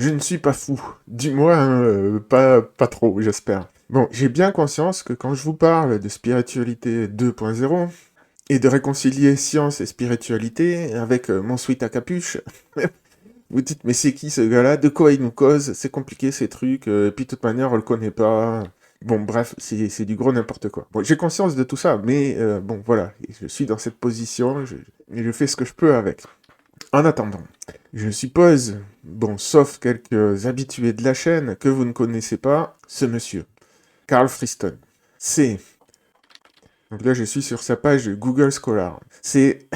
Je ne suis pas fou. Du moins, pas trop, j'espère. Bon, j'ai bien conscience que quand je vous parle de spiritualité 2.0 et de réconcilier science et spiritualité avec mon sweat à capuche, vous dites, mais c'est qui ce gars-là? De quoi il nous cause? C'est compliqué ces trucs, et puis de toute manière, on le connaît pas. Bon, bref, c'est du gros n'importe quoi. Bon, j'ai conscience de tout ça, mais bon, voilà, je suis dans cette position, et je fais ce que je peux avec. En attendant, je suppose, bon, sauf quelques habitués de la chaîne, que vous ne connaissez pas ce monsieur, Carl Friston. C'est, donc là je suis sur sa page Google Scholar, c'est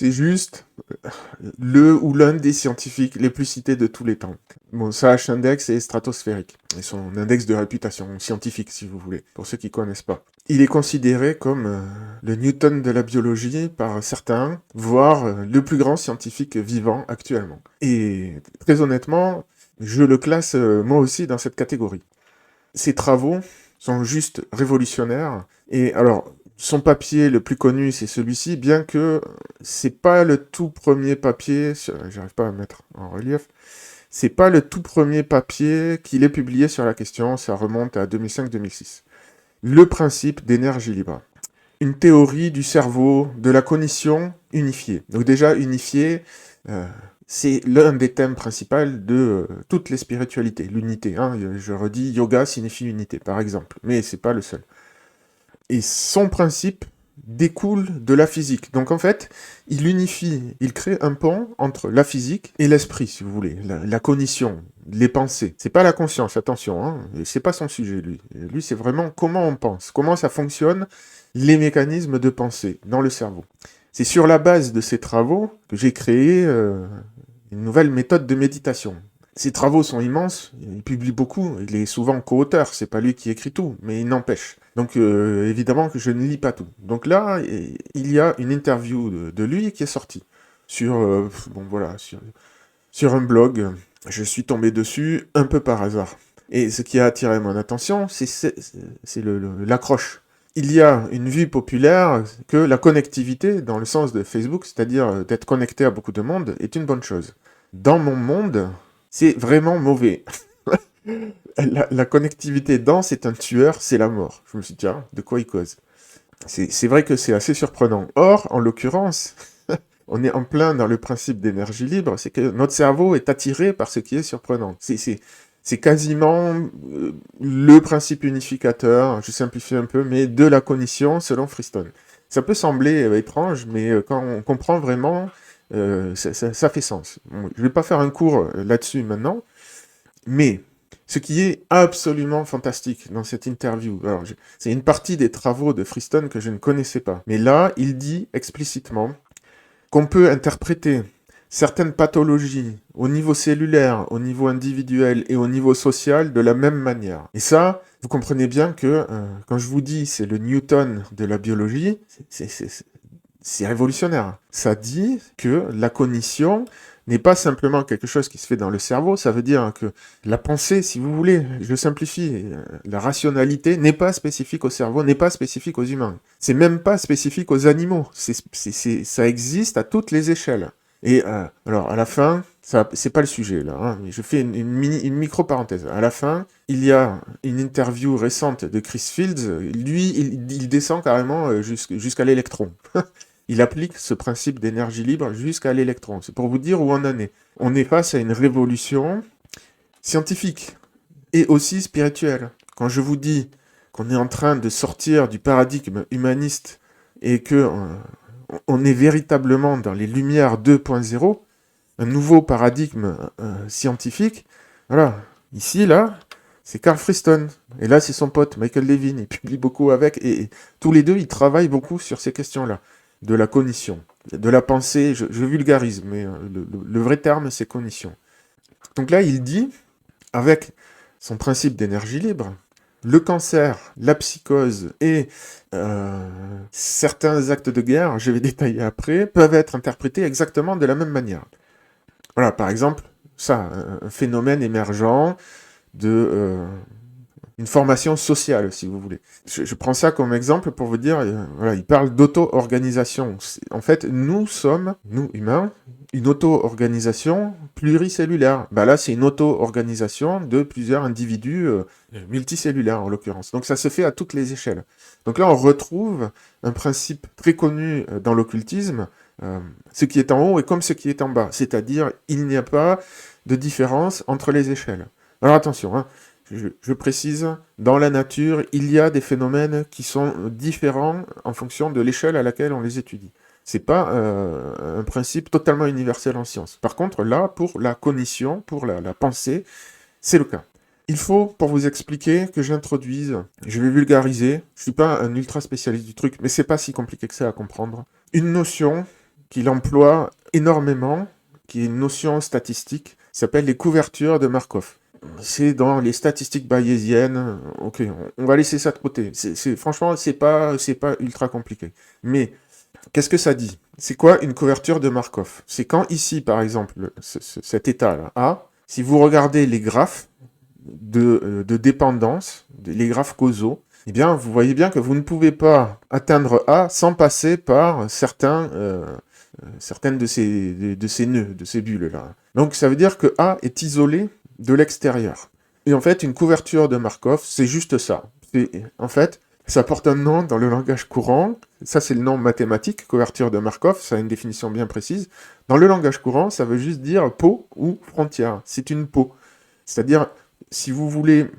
juste le ou l'un des scientifiques les plus cités de tous les temps. Bon, sa H-index est stratosphérique, et son index de réputation scientifique, si vous voulez, pour ceux qui connaissent pas. Il est considéré comme le Newton de la biologie par certains, voire le plus grand scientifique vivant actuellement. Et très honnêtement, je le classe moi aussi dans cette catégorie. Ses travaux sont juste révolutionnaires, et alors, son papier le plus connu, c'est celui-ci, bien que c'est pas le tout premier papier, j'arrive pas à mettre en relief, c'est pas le tout premier papier qu'il ait publié sur la question, ça remonte à 2005-2006. Le principe d'énergie libre. Une théorie du cerveau, de la cognition unifiée. Donc déjà, unifiée, euh, c'est l'un des thèmes principaux de toutes les spiritualités, l'unité. Hein. Je redis, yoga signifie unité, par exemple, mais c'est pas le seul. Et son principe découle de la physique. Donc en fait, il unifie, il crée un pont entre la physique et l'esprit, si vous voulez, la cognition, les pensées. C'est pas la conscience, attention, hein, c'est pas son sujet, lui. Lui, c'est vraiment comment on pense, comment ça fonctionne, les mécanismes de pensée dans le cerveau. C'est sur la base de ces travaux que j'ai créé une nouvelle méthode de méditation. Ses travaux sont immenses, il publie beaucoup, il est souvent co-auteur, c'est pas lui qui écrit tout, mais il n'empêche. Donc évidemment que je ne lis pas tout. Donc là, il y a une interview de lui qui est sortie sur, bon voilà, sur un blog. Je suis tombé dessus un peu par hasard. Et ce qui a attiré mon attention, c'est l'accroche. Il y a une vue populaire que la connectivité, dans le sens de Facebook, c'est-à-dire d'être connecté à beaucoup de monde, est une bonne chose. Dans mon monde, c'est vraiment mauvais. La connectivité dense est un tueur, c'est la mort. Je me suis dit, tiens, de quoi il cause? C'est vrai que c'est assez surprenant. Or, en l'occurrence, on est en plein dans le principe d'énergie libre, c'est que notre cerveau est attiré par ce qui est surprenant. C'est quasiment le principe unificateur, je simplifie un peu, mais de la cognition selon Friston. Ça peut sembler étrange, mais quand on comprend vraiment, ça fait sens. Bon, je ne vais pas faire un cours là-dessus maintenant, mais ce qui est absolument fantastique dans cette interview, alors c'est une partie des travaux de Friston que je ne connaissais pas, mais là, il dit explicitement qu'on peut interpréter certaines pathologies au niveau cellulaire, au niveau individuel et au niveau social de la même manière. Et ça, vous comprenez bien que quand je vous dis c'est le Newton de la biologie, c'est révolutionnaire. Ça dit que la cognition n'est pas simplement quelque chose qui se fait dans le cerveau, ça veut dire que la pensée, si vous voulez, je simplifie, la rationalité n'est pas spécifique au cerveau, n'est pas spécifique aux humains. C'est même pas spécifique aux animaux. Ça existe à toutes les échelles. Et alors, à la fin, c'est pas le sujet là, hein, mais je fais une micro-parenthèse. À la fin, il y a une interview récente de Chris Fields. Lui, il descend carrément jusqu'à l'électron. Il applique ce principe d'énergie libre jusqu'à l'électron. C'est pour vous dire où on en est. On est face à une révolution scientifique et aussi spirituelle. Quand je vous dis qu'on est en train de sortir du paradigme humaniste et que on est véritablement dans les Lumières 2.0, un nouveau paradigme scientifique, voilà, ici, là, c'est Carl Friston. Et là, c'est son pote, Michael Levin. Il publie beaucoup avec. Et tous les deux, ils travaillent beaucoup sur ces questions-là. De la cognition. De la pensée, je vulgarise, mais le vrai terme, c'est cognition. Donc là, il dit, avec son principe d'énergie libre, le cancer, la psychose et certains actes de guerre, je vais détailler après, peuvent être interprétés exactement de la même manière. Voilà, par exemple, ça, un phénomène émergent de une formation sociale, si vous voulez. Je prends ça comme exemple pour vous dire, voilà, il parle d'auto-organisation. En fait, nous sommes, nous humains, une auto-organisation pluricellulaire. Bah là, c'est une auto-organisation de plusieurs individus multicellulaires, en l'occurrence. Donc ça se fait à toutes les échelles. Donc là, on retrouve un principe très connu dans l'occultisme, ce qui est en haut est comme ce qui est en bas. C'est-à-dire, il n'y a pas de différence entre les échelles. Alors attention, hein, je précise, dans la nature, il y a des phénomènes qui sont différents en fonction de l'échelle à laquelle on les étudie. C'est pas un principe totalement universel en science. Par contre, là, pour la cognition, pour la pensée, c'est le cas. Il faut, pour vous expliquer, que j'introduise, je vais vulgariser, je suis pas un ultra spécialiste du truc, mais c'est pas si compliqué que ça à comprendre, une notion qu'il emploie énormément, qui est une notion statistique, qui s'appelle les couvertures de Markov. C'est dans les statistiques bayésiennes. Ok, on va laisser ça de côté. Franchement, c'est pas ultra compliqué. Mais qu'est-ce que ça dit? C'est quoi une couverture de Markov? C'est quand ici, par exemple, cet état-là, A, si vous regardez les graphes de dépendance, les graphes causaux, eh bien, vous voyez bien que vous ne pouvez pas atteindre A sans passer par certaines de ces nœuds, de ces bulles-là. Donc, ça veut dire que A est isolé de l'extérieur. Et en fait, une couverture de Markov, c'est juste ça. En fait, ça porte un nom dans le langage courant. Ça, c'est le nom mathématique, couverture de Markov. Ça a une définition bien précise. Dans le langage courant, ça veut juste dire peau ou frontière. C'est une peau. C'est-à-dire, si vous voulez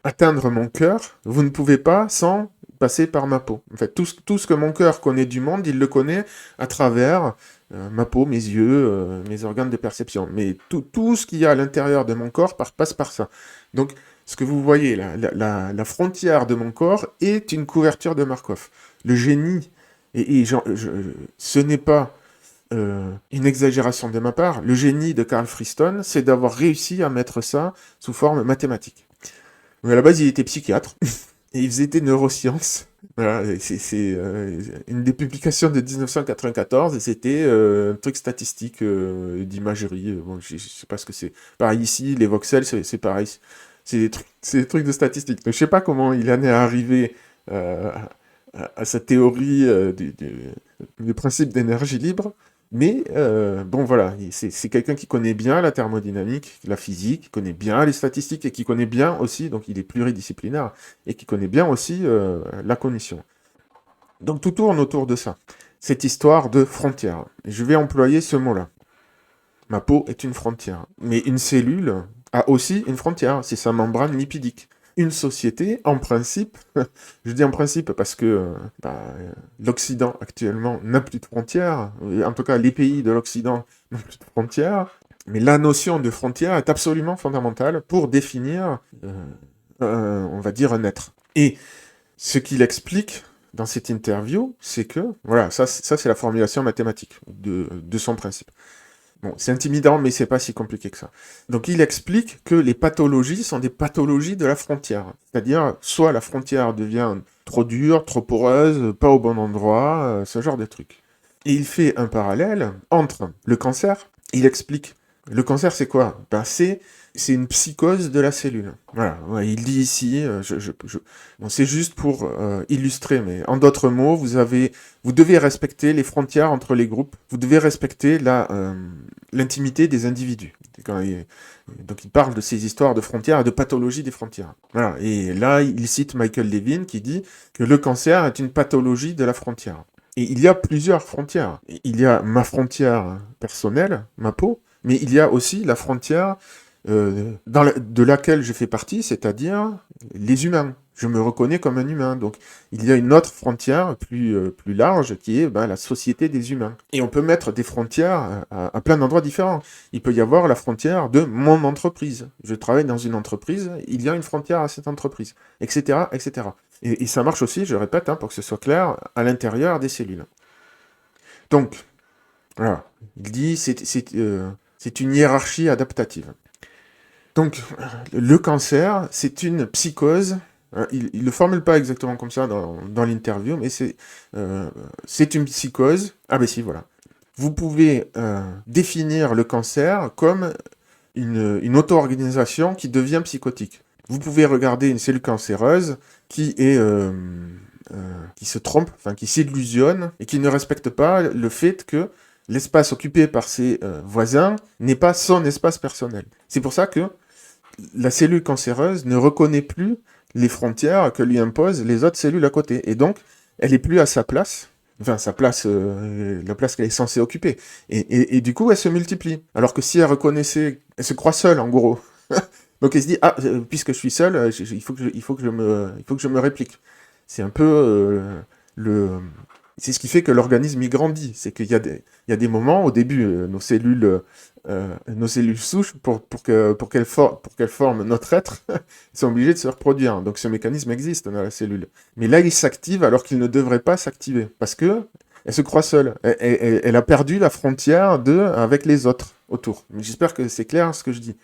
atteindre mon cœur, vous ne pouvez pas sans passer par ma peau. En fait, tout ce que mon cœur connaît du monde, il le connaît à travers ma peau, mes yeux, mes organes de perception. Mais tout ce qu'il y a à l'intérieur de mon corps passe par ça. Donc, ce que vous voyez, la frontière de mon corps est une couverture de Markov. Le génie, ce n'est pas une exagération de ma part, le génie de Carl Friston, c'est d'avoir réussi à mettre ça sous forme mathématique. Mais à la base, il était psychiatre, et il faisait des neurosciences. Voilà, c'est une des publications de 1994, et c'était un truc statistique d'imagerie. Bon, je sais pas ce que c'est. Pareil ici, les voxels, c'est pareil. C'est des trucs de statistique. Donc, je sais pas comment il en est arrivé à sa théorie du principe d'énergie libre, mais bon voilà, c'est quelqu'un qui connaît bien la thermodynamique, la physique, qui connaît bien les statistiques et qui connaît bien aussi, donc il est pluridisciplinaire, et qui connaît bien aussi la cognition. Donc tout tourne autour de ça, cette histoire de frontière. Et je vais employer ce mot-là. Ma peau est une frontière, mais une cellule a aussi une frontière, c'est sa membrane lipidique. Une société, en principe, je dis en principe parce que l'Occident actuellement n'a plus de frontières, en tout cas les pays de l'Occident n'ont plus de frontières, mais la notion de frontière est absolument fondamentale pour définir, on va dire, un être. Et ce qu'il explique dans cette interview, c'est que, voilà, ça c'est la formulation mathématique de son principe. Bon, c'est intimidant, mais c'est pas si compliqué que ça. Donc il explique que les pathologies sont des pathologies de la frontière. C'est-à-dire, soit la frontière devient trop dure, trop poreuse, pas au bon endroit, ce genre de truc. Et il fait un parallèle entre le cancer, il explique. Le cancer, c'est quoi? C'est une psychose de la cellule. Voilà, ouais, il dit ici, bon, c'est juste pour illustrer, mais en d'autres mots, vous devez respecter les frontières entre les groupes, vous devez respecter l'intimité des individus. Donc il parle de ces histoires de frontières et de pathologie des frontières. Voilà, et là, il cite Michael Levin qui dit que le cancer est une pathologie de la frontière. Et il y a plusieurs frontières. Il y a ma frontière personnelle, ma peau, mais il y a aussi la frontière de laquelle je fais partie, c'est-à-dire les humains. Je me reconnais comme un humain. Donc, il y a une autre frontière plus large qui est la société des humains. Et on peut mettre des frontières à plein d'endroits différents. Il peut y avoir la frontière de mon entreprise. Je travaille dans une entreprise, il y a une frontière à cette entreprise, etc., etc. Et ça marche aussi, je répète, pour que ce soit clair, à l'intérieur des cellules. Donc, voilà. Il dit c'est une hiérarchie adaptative. Donc, le cancer, c'est une psychose. Il ne le formule pas exactement comme ça dans l'interview, mais c'est une psychose. Ah ben si, voilà. Vous pouvez définir le cancer comme une auto-organisation qui devient psychotique. Vous pouvez regarder une cellule cancéreuse qui qui se trompe, enfin qui s'illusionne et qui ne respecte pas le fait que l'espace occupé par ses voisins n'est pas son espace personnel. C'est pour ça que la cellule cancéreuse ne reconnaît plus les frontières que lui imposent les autres cellules à côté. Et donc, elle est plus à sa place, enfin sa place, la place qu'elle est censée occuper. Et du coup, elle se multiplie. Alors que si elle reconnaissait, elle se croit seule en gros. Donc elle se dit, ah, puisque je suis seule, il faut que je me réplique. C'est un peu le... C'est ce qui fait que l'organisme y grandit. C'est qu'il y a des moments, au début, nos cellules souches, pour qu'elles forment notre être, elles sont obligées de se reproduire. Donc ce mécanisme existe dans la cellule. Mais là, il s'active alors qu'il ne devrait pas s'activer. Parce que elle se croit seule. Elle a perdu la frontière avec les autres autour. J'espère que c'est clair ce que je dis.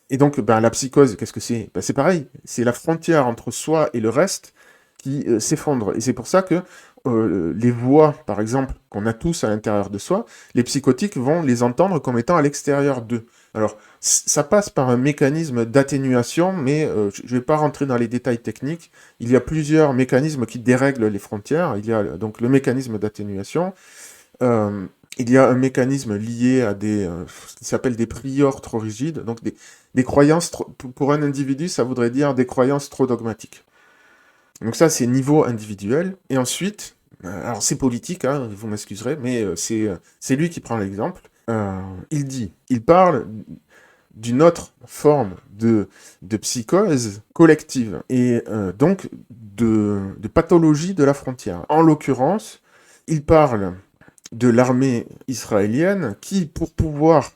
Et donc, la psychose, qu'est-ce que c'est? C'est pareil. C'est la frontière entre soi et le reste qui s'effondre. Et c'est pour ça que les voix, par exemple, qu'on a tous à l'intérieur de soi, les psychotiques vont les entendre comme étant à l'extérieur d'eux. Alors, ça passe par un mécanisme d'atténuation, mais je ne vais pas rentrer dans les détails techniques. Il y a plusieurs mécanismes qui dérèglent les frontières. Il y a donc le mécanisme d'atténuation. Il y a un mécanisme lié à ce qui s'appelle des priors trop rigides, donc des croyances, pour un individu, ça voudrait dire des croyances trop dogmatiques. Donc ça, c'est niveau individuel. Et ensuite, alors c'est politique, hein, vous m'excuserez, mais c'est lui qui prend l'exemple. Il parle d'une autre forme de psychose collective, et donc de pathologie de la frontière. En l'occurrence, il parle de l'armée israélienne qui, pour pouvoir...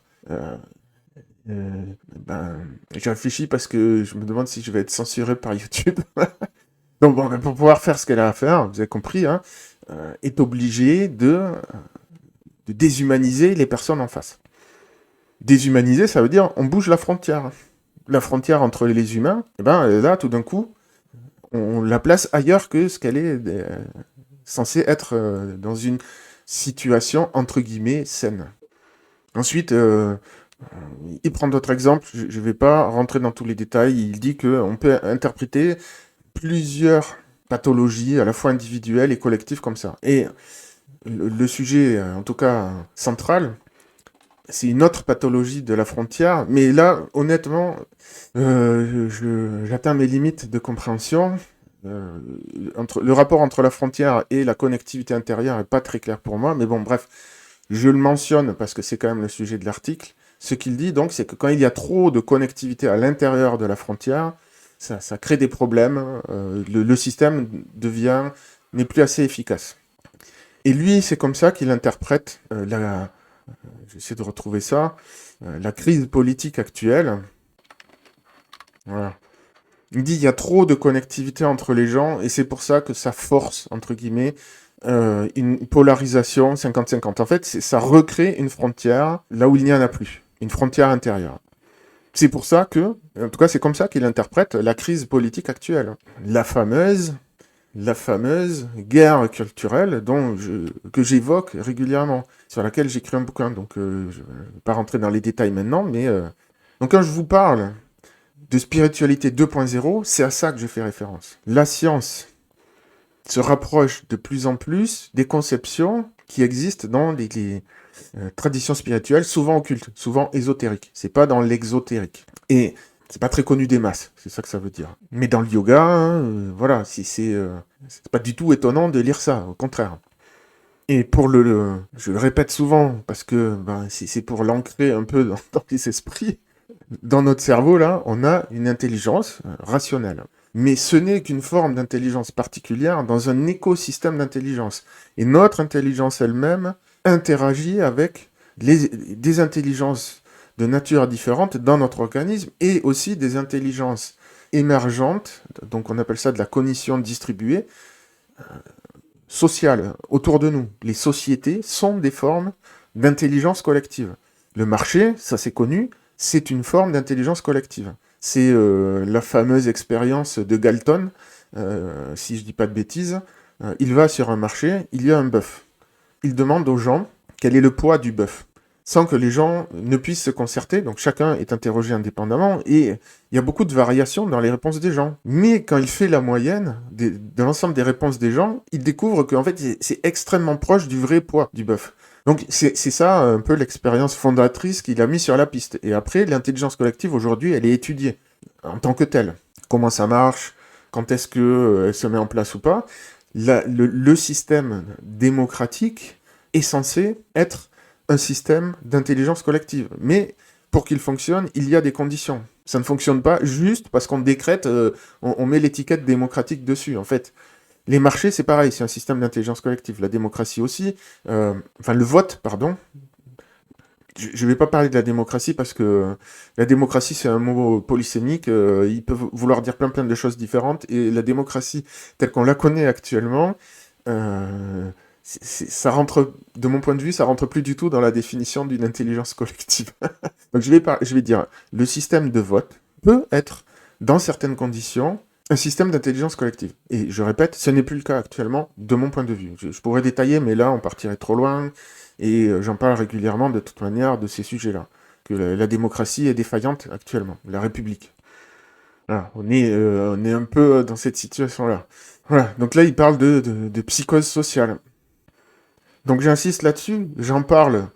j'ai réfléchi parce que je me demande si je vais être censuré par YouTube. Donc pour pouvoir faire ce qu'elle a à faire, vous avez compris, hein, est obligée de déshumaniser les personnes en face. Déshumaniser, ça veut dire on bouge la frontière. La frontière entre les humains, et là, tout d'un coup, on la place ailleurs que ce qu'elle est censée être dans une situation, entre guillemets, saine. Ensuite, il prend d'autres exemples, je ne vais pas rentrer dans tous les détails, il dit qu'on peut interpréter plusieurs pathologies, à la fois individuelles et collectives comme ça. Et le sujet, en tout cas central, c'est une autre pathologie de la frontière, mais là, honnêtement, j'atteins mes limites de compréhension. Le rapport entre la frontière et la connectivité intérieure n'est pas très clair pour moi, mais bon, bref, je le mentionne parce que c'est quand même le sujet de l'article. Ce qu'il dit donc, c'est que quand il y a trop de connectivité à l'intérieur de la frontière, ça crée des problèmes, le système n'est plus assez efficace. Et lui, c'est comme ça qu'il interprète j'essaie de retrouver ça, la crise politique actuelle. Voilà. Il dit il y a trop de connectivité entre les gens et c'est pour ça que ça force, entre guillemets, une polarisation 50-50. En fait, ça recrée une frontière là où il n'y en a plus, une frontière intérieure. C'est pour ça que, en tout cas, c'est comme ça qu'il interprète la crise politique actuelle. La fameuse guerre culturelle que j'évoque régulièrement, sur laquelle j'écris un bouquin. Donc, je ne vais pas rentrer dans les détails maintenant, mais... Donc, quand je vous parle de spiritualité 2.0, c'est à ça que je fais référence. La science se rapproche de plus en plus des conceptions qui existent dans les traditions spirituelles, souvent occultes, souvent ésotériques. C'est pas dans l'exotérique. Et c'est pas très connu des masses, c'est ça que ça veut dire. Mais dans le yoga, hein, voilà, c'est pas du tout étonnant de lire ça, au contraire. Et je le répète souvent, parce que c'est pour l'ancrer un peu dans les esprits, dans notre cerveau, là, on a une intelligence rationnelle. Mais ce n'est qu'une forme d'intelligence particulière dans un écosystème d'intelligence. Et notre intelligence elle-même interagit avec des intelligences de nature différente dans notre organisme et aussi des intelligences émergentes, donc on appelle ça de la cognition distribuée, sociale, autour de nous. Les sociétés sont des formes d'intelligence collective. Le marché, ça c'est connu, c'est une forme d'intelligence collective. C'est la fameuse expérience de Galton, si je dis pas de bêtises. Il va sur un marché, il y a un bœuf. Il demande aux gens quel est le poids du bœuf. sans que les gens ne puissent se concerter, donc chacun est interrogé indépendamment, et il y a beaucoup de variations dans les réponses des gens. Mais quand il fait la moyenne de l'ensemble des réponses des gens, il découvre qu'en fait, c'est extrêmement proche du vrai poids du bœuf. Donc c'est ça un peu l'expérience fondatrice qu'il a mis sur la piste. Et après, l'intelligence collective, aujourd'hui, elle est étudiée en tant que telle. Comment ça marche, quand est-ce qu'elle se met en place ou pas. Le système démocratique est censé être un système d'intelligence collective. Mais pour qu'il fonctionne, il y a des conditions. Ça ne fonctionne pas juste parce qu'on décrète, on met l'étiquette démocratique dessus. En fait, les marchés, c'est pareil, c'est un système d'intelligence collective. La démocratie aussi, le vote, pardon. Je ne vais pas parler de la démocratie parce que la démocratie, c'est un mot polysémique. Il peut vouloir dire plein de choses différentes. Et la démocratie, telle qu'on la connaît actuellement, ça rentre, de mon point de vue, ça rentre plus du tout dans la définition d'une intelligence collective. Donc je vais dire, le système de vote peut être, dans certaines conditions, un système d'intelligence collective. Et je répète, ce n'est plus le cas actuellement, de mon point de vue. Je pourrais détailler, mais là, on partirait trop loin. Et j'en parle régulièrement, de toute manière, de ces sujets-là. Que la démocratie est défaillante actuellement, la République. Voilà, on est un peu dans cette situation-là. Voilà, donc là, il parle de psychose sociale. Donc j'insiste là-dessus, j'en parle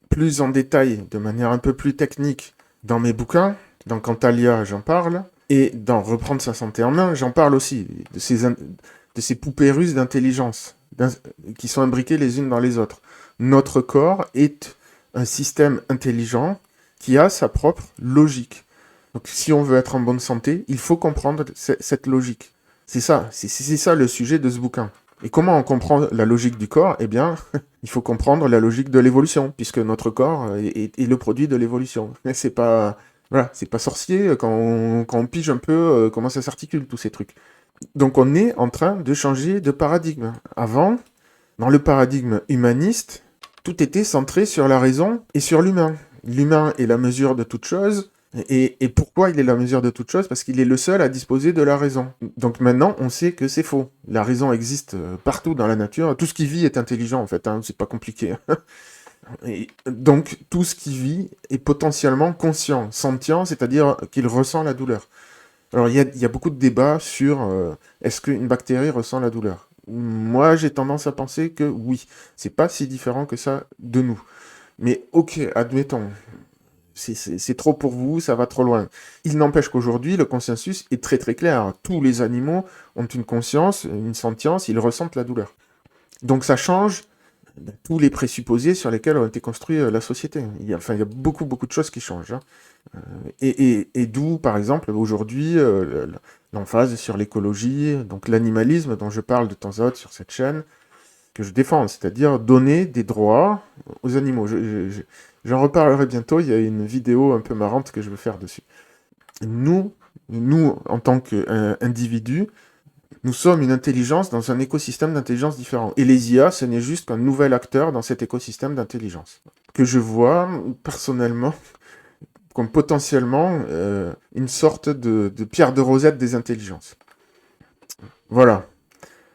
plus en détail, de manière un peu plus technique, dans mes bouquins. Dans Cantalia, j'en parle. Et dans Reprendre sa santé en main, j'en parle aussi, de ces poupées russes d'intelligence, qui sont imbriquées les unes dans les autres. Notre corps est un système intelligent qui a sa propre logique. Donc si on veut être en bonne santé, il faut comprendre cette logique. C'est ça le sujet de ce bouquin. Et comment on comprend la logique du corps? Eh bien, il faut comprendre la logique de l'évolution, puisque notre corps est le produit de l'évolution. C'est pas sorcier quand on pige un peu comment ça s'articule, tous ces trucs. Donc on est en train de changer de paradigme. Avant, dans le paradigme humaniste, tout était centré sur la raison et sur l'humain. L'humain est la mesure de toute chose. Et pourquoi il est la mesure de toute chose? Parce qu'il est le seul à disposer de la raison. Donc maintenant, on sait que c'est faux. La raison existe partout dans la nature. Tout ce qui vit est intelligent, en fait. C'est pas compliqué. Et donc, tout ce qui vit est potentiellement conscient, sentient, c'est-à-dire qu'il ressent la douleur. Alors, il y a beaucoup de débats sur est-ce qu'une bactérie ressent la douleur. Moi, j'ai tendance à penser que oui, c'est pas si différent que ça de nous. Mais ok, admettons, c'est trop pour vous, ça va trop loin. Il n'empêche qu'aujourd'hui, le consensus est très très clair. Tous les animaux ont une conscience, une sentience, ils ressentent la douleur. Donc ça change tous les présupposés sur lesquels ont été construits la société. Il y a beaucoup de choses qui changent. Hein. Et d'où, par exemple, aujourd'hui, l'emphase sur l'écologie, donc l'animalisme dont je parle de temps à autre sur cette chaîne, que je défends, c'est-à-dire donner des droits aux animaux. J'en reparlerai bientôt, il y a une vidéo un peu marrante que je veux faire dessus. Nous en tant qu'individus, nous sommes une intelligence dans un écosystème d'intelligence différent. Et les IA, ce n'est juste qu'un nouvel acteur dans cet écosystème d'intelligence. Que je vois, personnellement, comme potentiellement une sorte de pierre de rosette des intelligences. Voilà.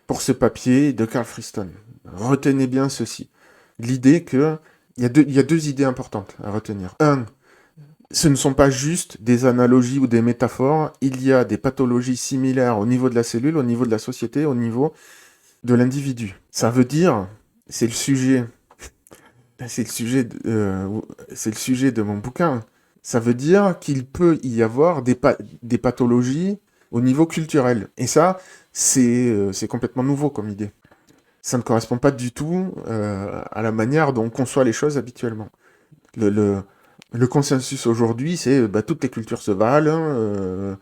Pour ce papier de Carl Friston. Retenez bien ceci. L'idée que... Il y a deux idées importantes à retenir. Un, ce ne sont pas juste des analogies ou des métaphores, il y a des pathologies similaires au niveau de la cellule, au niveau de la société, au niveau de l'individu. Ça veut dire, c'est le sujet de mon bouquin, ça veut dire qu'il peut y avoir des pathologies au niveau culturel. Et ça, c'est complètement nouveau comme idée. Ça ne correspond pas du tout à la manière dont on conçoit les choses habituellement. Le consensus aujourd'hui, c'est toutes les cultures se valent.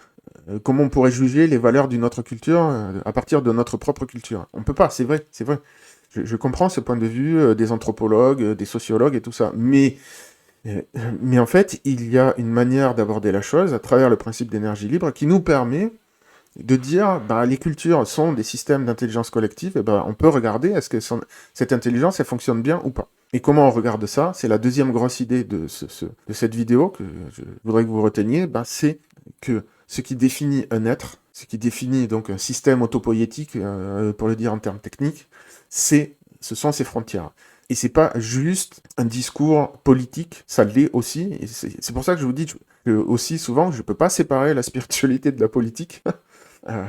Comment on pourrait juger les valeurs d'une autre culture à partir de notre propre culture? On peut pas, c'est vrai. Je comprends ce point de vue des anthropologues, des sociologues et tout ça. Mais en fait, il y a une manière d'aborder la chose à travers le principe d'énergie libre qui nous permet de dire les cultures sont des systèmes d'intelligence collective, et on peut regarder est-ce que cette intelligence elle fonctionne bien ou pas. Et comment on regarde ça? C'est la deuxième grosse idée de cette vidéo que je voudrais que vous reteniez, c'est que ce qui définit un être, ce qui définit donc un système autopoïétique, pour le dire en termes techniques, ce sont ses frontières. Et c'est pas juste un discours politique, ça l'est aussi. Et c'est pour ça que je vous dis que aussi souvent, je peux pas séparer la spiritualité de la politique. Euh,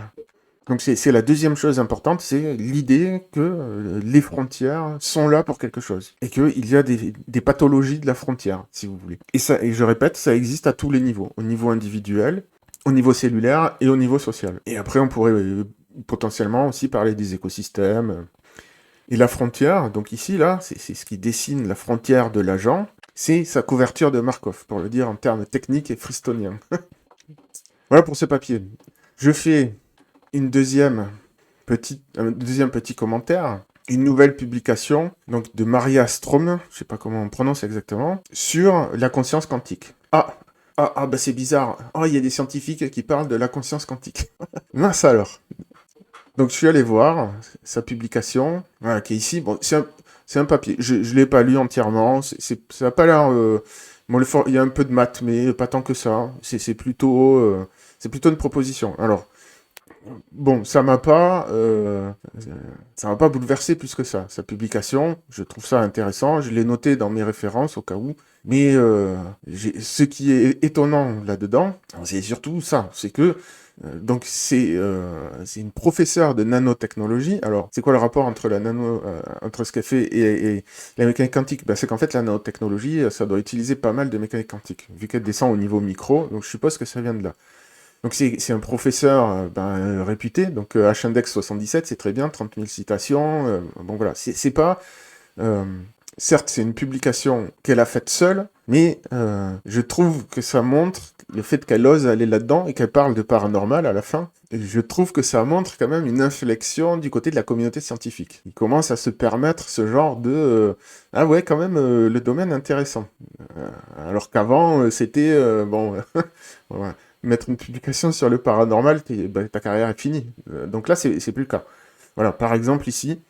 donc c'est la deuxième chose importante, c'est l'idée que les frontières sont là pour quelque chose. Et qu'il y a des pathologies de la frontière, si vous voulez. Et je répète, ça existe à tous les niveaux. Au niveau individuel, au niveau cellulaire et au niveau social. Et après, on pourrait potentiellement aussi parler des écosystèmes. Et la frontière, donc ici, là, c'est ce qui dessine la frontière de l'agent, c'est sa couverture de Markov, pour le dire en termes techniques et fristoniens. Voilà pour ce papier. Je fais un deuxième petit commentaire, une nouvelle publication donc de Maria Strom, je sais pas comment on prononce exactement, sur la conscience quantique. Bah c'est bizarre. Oh, il y a des scientifiques qui parlent de la conscience quantique. Mince alors. Donc je suis allé voir sa publication, voilà, qui est ici. Bon, c'est un papier. Je l'ai pas lu entièrement. Ça a pas l'air. Bon, il y a un peu de maths, mais pas tant que ça. C'est plutôt une proposition. Alors. Bon, ça m'a pas bouleversé plus que ça. Sa publication, je trouve ça intéressant. Je l'ai noté dans mes références au cas où. Mais ce qui est étonnant là-dedans, c'est surtout ça. C'est que donc c'est une professeure de nanotechnologie. Alors, c'est quoi le rapport entre entre ce qu'elle fait et la mécanique quantique? Ben, c'est qu'en fait la nanotechnologie, ça doit utiliser pas mal de mécanique quantique, vu qu'elle descend au niveau micro. Donc je suppose que ça vient de là. Donc c'est un professeur réputé, donc H-index 77, c'est très bien, 30 000 citations, bon voilà, c'est pas... certes, c'est une publication qu'elle a faite seule, mais je trouve que ça montre le fait qu'elle ose aller là-dedans et qu'elle parle de paranormal à la fin. Et je trouve que ça montre quand même une inflexion du côté de la communauté scientifique. Il commence à se permettre ce genre de... ah ouais, quand même, le domaine intéressant. Alors qu'avant, c'était... bon... voilà. Mettre une publication sur le paranormal, ta carrière est finie. Donc là, c'est plus le cas. Voilà, par exemple, ici,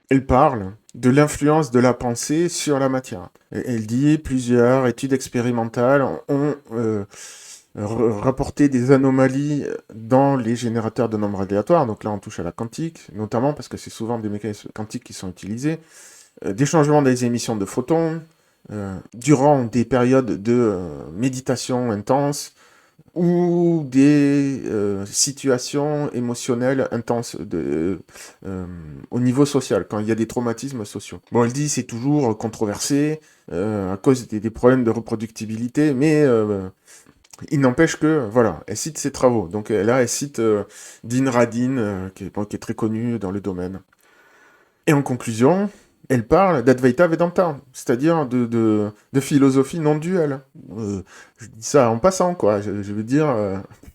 elle parle de l'influence de la pensée sur la matière. Elle dit plusieurs études expérimentales ont rapporté des anomalies dans les générateurs de nombres aléatoires. Donc là, on touche à la quantique, notamment parce que c'est souvent des mécanismes quantiques qui sont utilisés. Des changements des émissions de photons, durant des périodes de méditation intense, ou des situations émotionnelles intenses au niveau social, quand il y a des traumatismes sociaux. Bon, elle dit c'est toujours controversé à cause des problèmes de reproductibilité, mais il n'empêche que, voilà, elle cite ses travaux. Donc là, elle cite Dean Radin, qui est très connu dans le domaine. Et en conclusion, elle parle d'Advaita Vedanta, c'est-à-dire de philosophie non duelle. Je dis ça en passant, quoi. Je veux dire,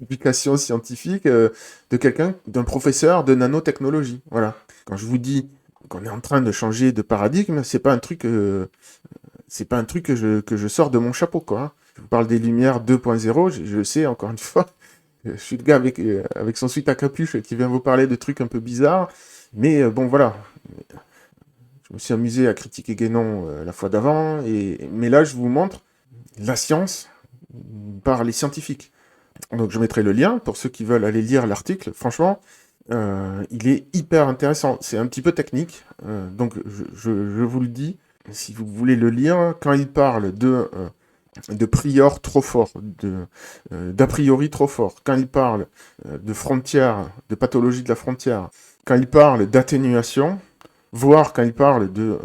publication scientifique de quelqu'un, d'un professeur de nanotechnologie. Voilà. Quand je vous dis qu'on est en train de changer de paradigme, c'est pas un truc que je sors de mon chapeau, quoi. Hein. Je vous parle des Lumières 2.0, je sais, encore une fois, je suis le gars avec son sweat à capuche qui vient vous parler de trucs un peu bizarres, mais bon, voilà. Je me suis amusé à critiquer Guénon la fois d'avant, mais là, je vous montre la science par les scientifiques. Donc, je mettrai le lien pour ceux qui veulent aller lire l'article. Franchement, il est hyper intéressant. C'est un petit peu technique, donc je vous le dis. Si vous voulez le lire, quand il parle de prior trop fort, d'a priori trop fort, quand il parle de frontières, de pathologie de la frontière, quand il parle d'atténuation, voire quand il parle de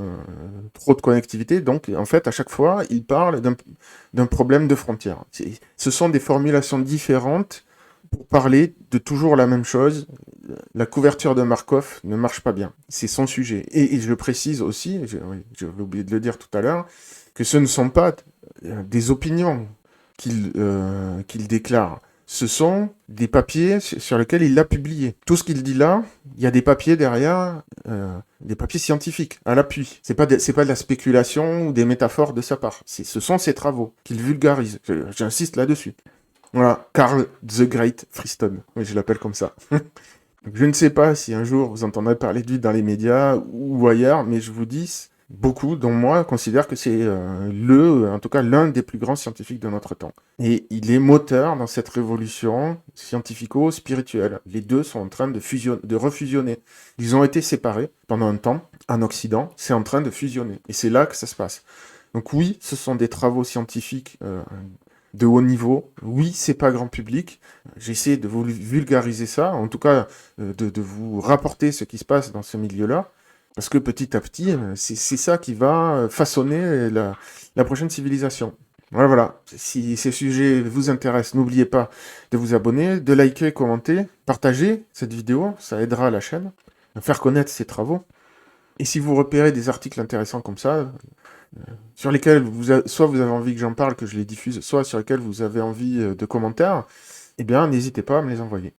trop de connectivité, donc en fait à chaque fois il parle d'un problème de frontière. Ce sont des formulations différentes pour parler de toujours la même chose. La couverture de Markov ne marche pas bien. C'est son sujet. Et je précise aussi, j'avais oublié de le dire tout à l'heure, que ce ne sont pas des opinions qu'il déclare. Ce sont des papiers sur lesquels il l'a publié. Tout ce qu'il dit là, il y a des papiers derrière, des papiers scientifiques à l'appui. C'est pas de la spéculation ou des métaphores de sa part. Ce sont ses travaux qu'il vulgarise. J'insiste là-dessus. Voilà, Carl the Great Friston. Oui, je l'appelle comme ça. Je ne sais pas si un jour vous entendrez parler de lui dans les médias ou ailleurs, mais je vous dis, Beaucoup, dont moi, considèrent que c'est en tout cas l'un des plus grands scientifiques de notre temps. Et il est moteur dans cette révolution scientifico-spirituelle. Les deux sont en train de refusionner. Ils ont été séparés pendant un temps en Occident, c'est en train de fusionner. Et c'est là que ça se passe. Donc oui, ce sont des travaux scientifiques de haut niveau. Oui, c'est pas grand public. J'essaie de vous vulgariser ça, en tout cas de vous rapporter ce qui se passe dans ce milieu-là. Parce que petit à petit, c'est ça qui va façonner la prochaine civilisation. Voilà, voilà. Si ces sujets vous intéressent, n'oubliez pas de vous abonner, de liker, commenter, partager cette vidéo, ça aidera la chaîne à faire connaître ses travaux. Et si vous repérez des articles intéressants comme ça, sur lesquels soit vous avez envie que j'en parle, que je les diffuse, soit sur lesquels vous avez envie de commentaires, eh bien, n'hésitez pas à me les envoyer.